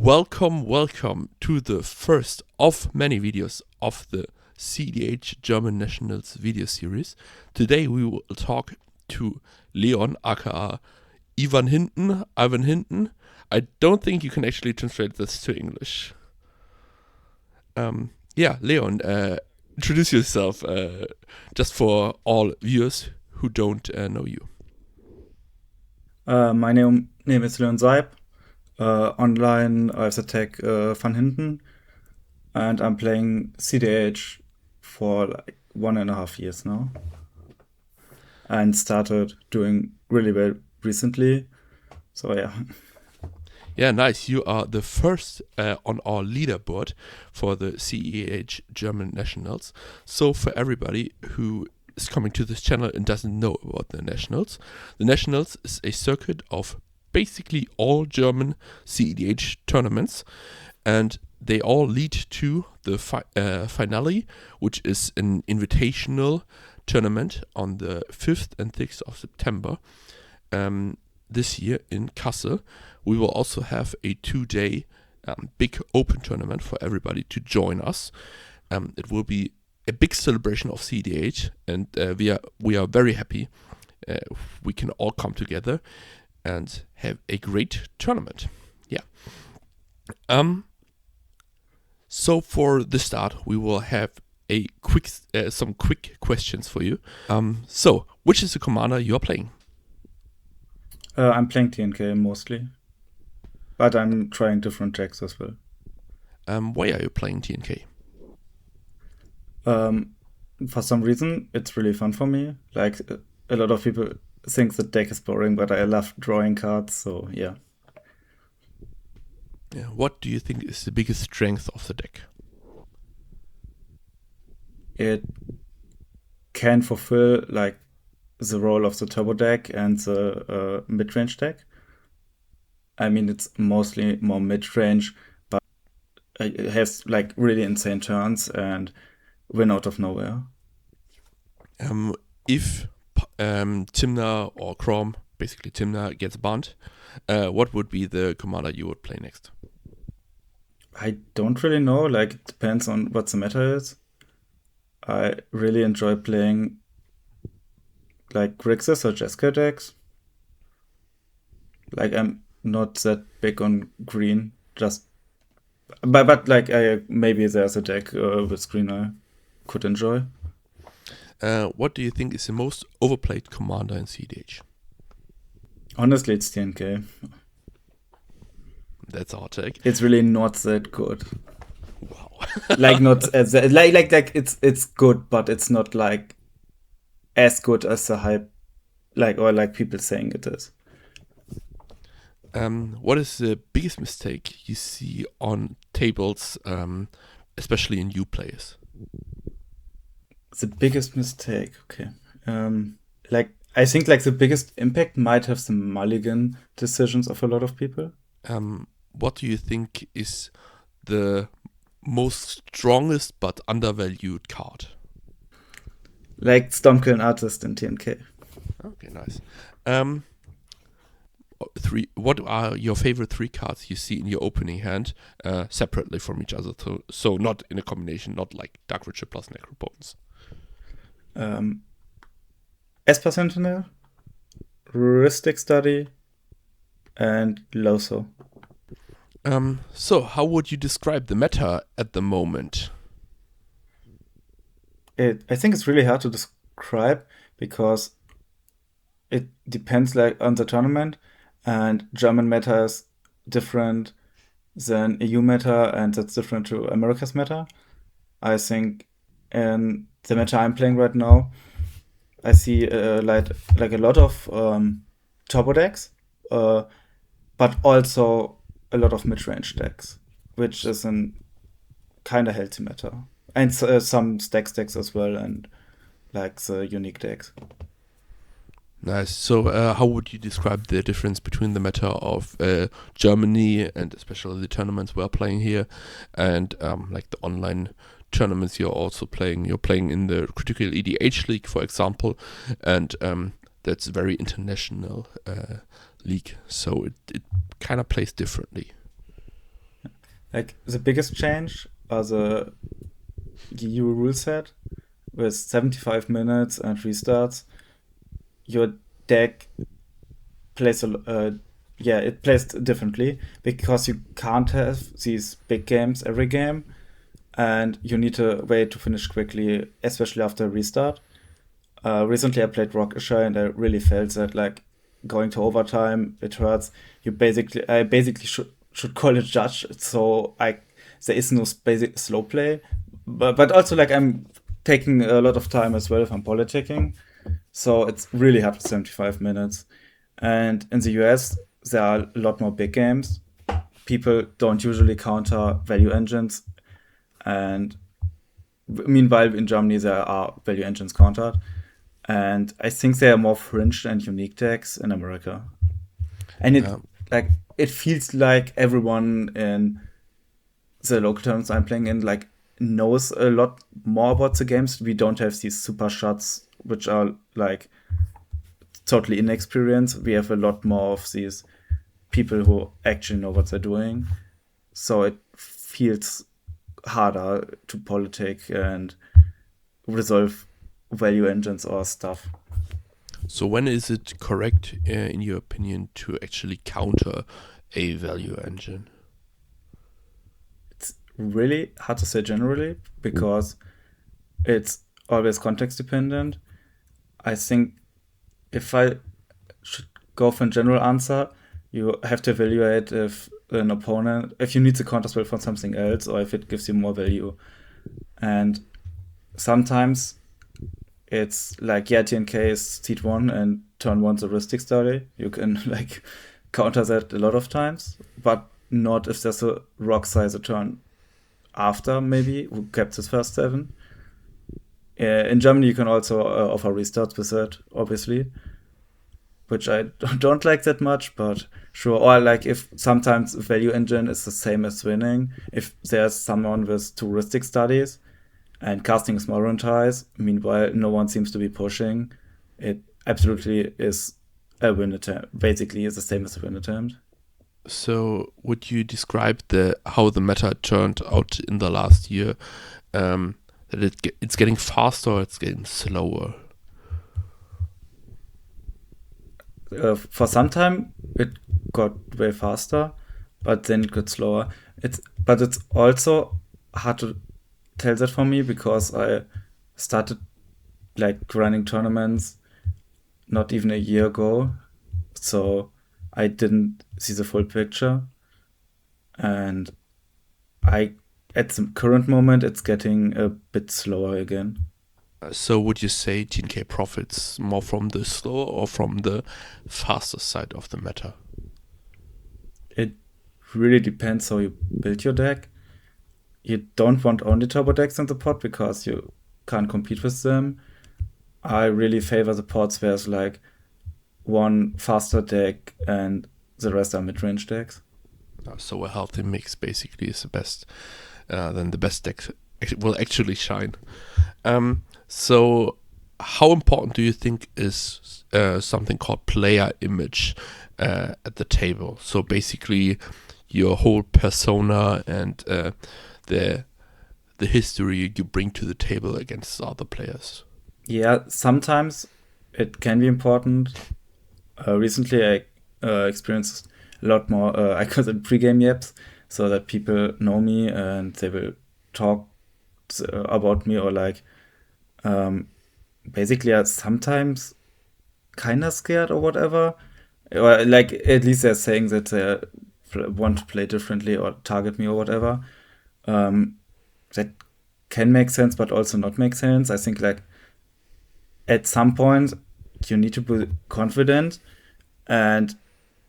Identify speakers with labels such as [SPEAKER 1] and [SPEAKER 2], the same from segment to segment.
[SPEAKER 1] Welcome to the first of many videos of the CDH German Nationals video series. Today we will talk to Leon, aka Ivan Hinton. I don't think you can actually translate this to English. Leon, introduce yourself just for all viewers who don't know you.
[SPEAKER 2] My name is Leon Seyb. Online, I have the tag Van Hinten, and I'm playing CDH for like 1.5 years now, and started doing really well recently. So yeah.
[SPEAKER 1] Yeah, nice. You are the first on our leaderboard for the CEH German Nationals. So for everybody who is coming to this channel and doesn't know about the Nationals is a circuit of basically all German CEDH tournaments, and they all lead to the finale, which is an invitational tournament on the 5th and 6th of September this year in Kassel. We will also have a 2-day big open tournament for everybody to join us. It will be a big celebration of CEDH, and we are very happy we can all come together and have a great tournament. Yeah. So for the start, we will have a some quick questions for you. So which is the commander you are playing?
[SPEAKER 2] I'm playing TNK mostly, but I'm trying different decks as well.
[SPEAKER 1] Why are you playing TNK?
[SPEAKER 2] For some reason, it's really fun for me. Like, a lot of people think the deck is boring, but I love drawing cards, so yeah.
[SPEAKER 1] Yeah. What do you think is the biggest strength of the deck?
[SPEAKER 2] It can fulfill like the role of the turbo deck and the mid-range deck. I mean, it's mostly more mid-range, but it has like really insane turns and win out of nowhere.
[SPEAKER 1] If Timna or Chrome, basically Timna, gets banned, what would be the commander you would play next?
[SPEAKER 2] I don't really know. Like, it depends on what the meta is. I really enjoy playing like Grixis or Jesker decks. Like, I'm not that big on green, but like maybe there's a deck with green I could enjoy.
[SPEAKER 1] What do you think is the most overplayed commander in CDH?
[SPEAKER 2] Honestly, it's TNK.
[SPEAKER 1] That's our take.
[SPEAKER 2] It's really not that good.
[SPEAKER 1] Wow.
[SPEAKER 2] Like, not as like it's good, but it's not like as good as the hype, like, or like people saying it is.
[SPEAKER 1] What is the biggest mistake you see on tables, especially in new players?
[SPEAKER 2] The biggest mistake, okay. Like, I think like the biggest impact might have the mulligan decisions of a lot of people.
[SPEAKER 1] What do you think is the most strongest but undervalued card?
[SPEAKER 2] Like Stormkill Artist in TNK.
[SPEAKER 1] Okay, nice. What are your favorite 3 cards you see in your opening hand, separately from each other? So not in a combination, not like Dark Ritual plus Necropotence.
[SPEAKER 2] Esper Sentinel, Heuristic Study, and Loso.
[SPEAKER 1] So how would you describe the meta at the moment?
[SPEAKER 2] I think it's really hard to describe because it depends like on the tournament, and German meta is different than EU meta, and that's different to America's meta. I think in the meta I'm playing right now, I see like a lot of turbo decks, but also a lot of mid-range decks, which is an kind of healthy meta, and some stacks decks as well, and like the unique decks.
[SPEAKER 1] Nice. So how would you describe the difference between the meta of Germany and especially the tournaments we're playing here, and like the online tournaments you're also playing? You're playing in the Critical EDH League, for example, and that's a very international league, so it kind of plays differently.
[SPEAKER 2] Like the biggest change are the EU rule set with 75 minutes and restarts. Your deck plays it plays differently because you can't have these big games every game, and you need a way to finish quickly, especially after a restart. Recently, I played Rock Asher, and I really felt that like going to overtime, it hurts. I basically should call it judge. So there is no basic slow play, but also like I'm taking a lot of time as well if I'm politicking. So it's really hard for 75 minutes. And in the US, there are a lot more big games. People don't usually counter value engines, and meanwhile in Germany there are value engines countered. And I think there are more fringed and unique decks in America. And
[SPEAKER 1] Yeah.
[SPEAKER 2] it feels like everyone in the local tournaments I'm playing in like knows a lot more about the games. We don't have these super shots which are like totally inexperienced. We have a lot more of these people who actually know what they're doing. So it feels harder to politic and resolve value engines or stuff.
[SPEAKER 1] So when is it correct, in your opinion, to actually counter a value engine?
[SPEAKER 2] It's really hard to say generally because it's always context dependent. I think if I should go for a general answer, you have to evaluate if an opponent, if you need the counter spell from something else or if it gives you more value. And sometimes it's like, yeah, TNK is seat 1 and turn 1's a heuristic study. You can like counter that a lot of times, but not if there's a rock size a turn after, maybe, who kept his first 7. In Germany, you can also offer restarts with that, obviously, which I don't like that much, but sure. Or like if sometimes value engine is the same as winning. If there's someone with 2 heuristic studies and casting is more ties, meanwhile no one seems to be pushing, it absolutely is a win attempt. Basically, it's the same as a win attempt.
[SPEAKER 1] So would you describe how the meta turned out in the last year? That it's getting faster or it's getting slower?
[SPEAKER 2] For some time, it got way faster, but then it got slower. But it's also hard to tell that for me because I started like running tournaments not even a year ago, so I didn't see the full picture. And at the current moment, it's getting a bit slower again.
[SPEAKER 1] So would you say TNK profits more from the slower or from the faster side of the meta?
[SPEAKER 2] It really depends how you build your deck. You don't want only turbo decks in the pot because you can't compete with them. I really favor the pots where it's like one faster deck and the rest are mid-range decks.
[SPEAKER 1] So a healthy mix basically is the best. Then the best deck will actually shine. So how important do you think is something called player image at the table? So basically your whole persona and the history you bring to the table against other players.
[SPEAKER 2] Yeah, sometimes it can be important. Recently, I experienced a lot more. I call them pre-game yaps, so that people know me and they will talk about me or like basically are sometimes kind of scared or whatever. Or like at least they're saying that they want to play differently or target me or whatever. That can make sense, but also not make sense. I think like at some point you need to be confident and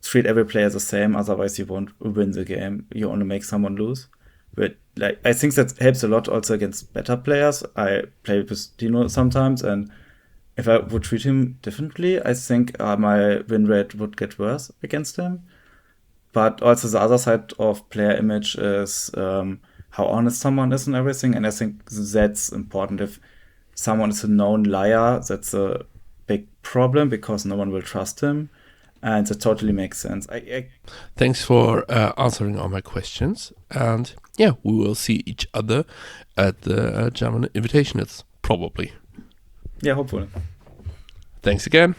[SPEAKER 2] treat every player the same. Otherwise, you won't win the game. You only make someone lose. But like I think that helps a lot also against better players. I play with Dino sometimes, and if I would treat him differently, I think my win rate would get worse against him. But also the other side of player image is how honest someone is and everything. And I think that's important. If someone is a known liar, that's a big problem because no one will trust him. and that totally makes sense.
[SPEAKER 1] Thanks for answering all my questions. And yeah, we will see each other at the German Invitationals, probably.
[SPEAKER 2] Yeah, hopefully.
[SPEAKER 1] Thanks again.